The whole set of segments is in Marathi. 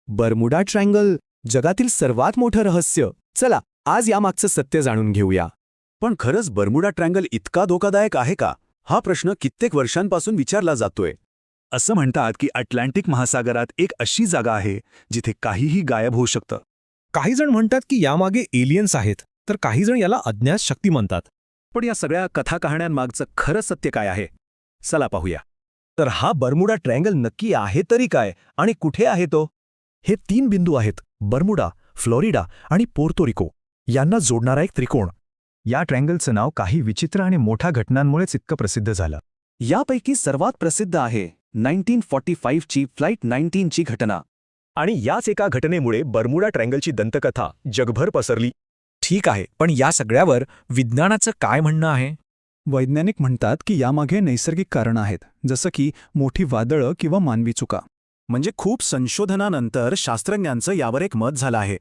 बर्मुडा ट्रायंगल जगातील सर्वात मोठं रहस्य. चला आज यामागचं सत्य जाणून घेऊया. पण खरंच बर्मुडा ट्रायंगल इतका धोकादायक आहे का? हा प्रश्न कित्येक वर्षांपासून विचारला जातोय. असं म्हणतात की अटलांटिक महासागरात एक अशी जागा आहे जिथे काहीही गायब होऊ शकतं. काही जण म्हणतात की यामागे एलियन्स आहेत, तर काही जण याला अज्ञात शक्ती म्हणतात. पण या सगळ्या कथाकहाण्यांमागचं खरं सत्य काय आहे? चला पाहूया. तर हा बर्मुडा ट्रायंगल नक्की आहे तरी काय आणि कुठे आहे तो? हे 3 बिंदू आहेत: बर्मुडा, फ्लोरिडा आणि पोर्तो रिको. यांना जोडणारा एक त्रिकोण. या ट्रायंगलचं नाव काही विचित्र आणि मोठ्या घटनांमुळेच इतकं प्रसिद्ध झालं. यापैकी सर्वात प्रसिद्ध आहे 1945 ची फ्लाईट 19 ची घटना. आणि याच एका घटनेमुळे बर्मुडा ट्रायंगलची दंतकथा जगभर पसरली. ठीक आहे, पण या सगळ्यावर विज्ञानाचं काय म्हणणं आहे? वैज्ञानिक म्हणतात की यामागे नैसर्गिक कारणं आहेत, जसं की मोठी वादळं किंवा मानवी चुका. म्हणजे खूप संशोधनानंतर शास्त्रज्ञांचं यावर एक मत झालं आहे.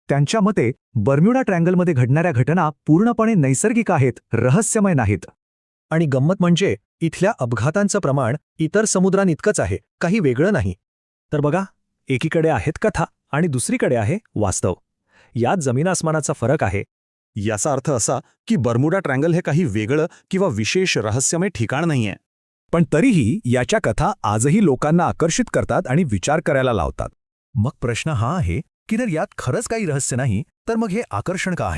त्यांच्या मते बर्म्युडा ट्रायंगलमध्ये घडणाऱ्या घटना पूर्णपणे नैसर्गिक आहेत, रहस्यमय नाहीत. आणि गंमत म्हणजे इथल्या अपघातांचं प्रमाण इतर समुद्रांइतकंच आहे, काही वेगळं नाही. तर बघा, एकीकडे आहेत कथा आणि दुसरीकडे आहे वास्तव. यात जमीन आसमानाचा फरक आहे. याचा अर्थ असा की बर्मुडा ट्रायंगल हे काही वेगळं किंवा विशेष रहस्यमय ठिकाण नाहीये. पण तरीही याच्या कथा आजही लोकांना आकर्षित करतात आणि विचार करायला लावतात. मग प्रश्न हा आहे की जर यात खरंच काही रहस्य नाही, तर मग हे आकर्षण का आहे?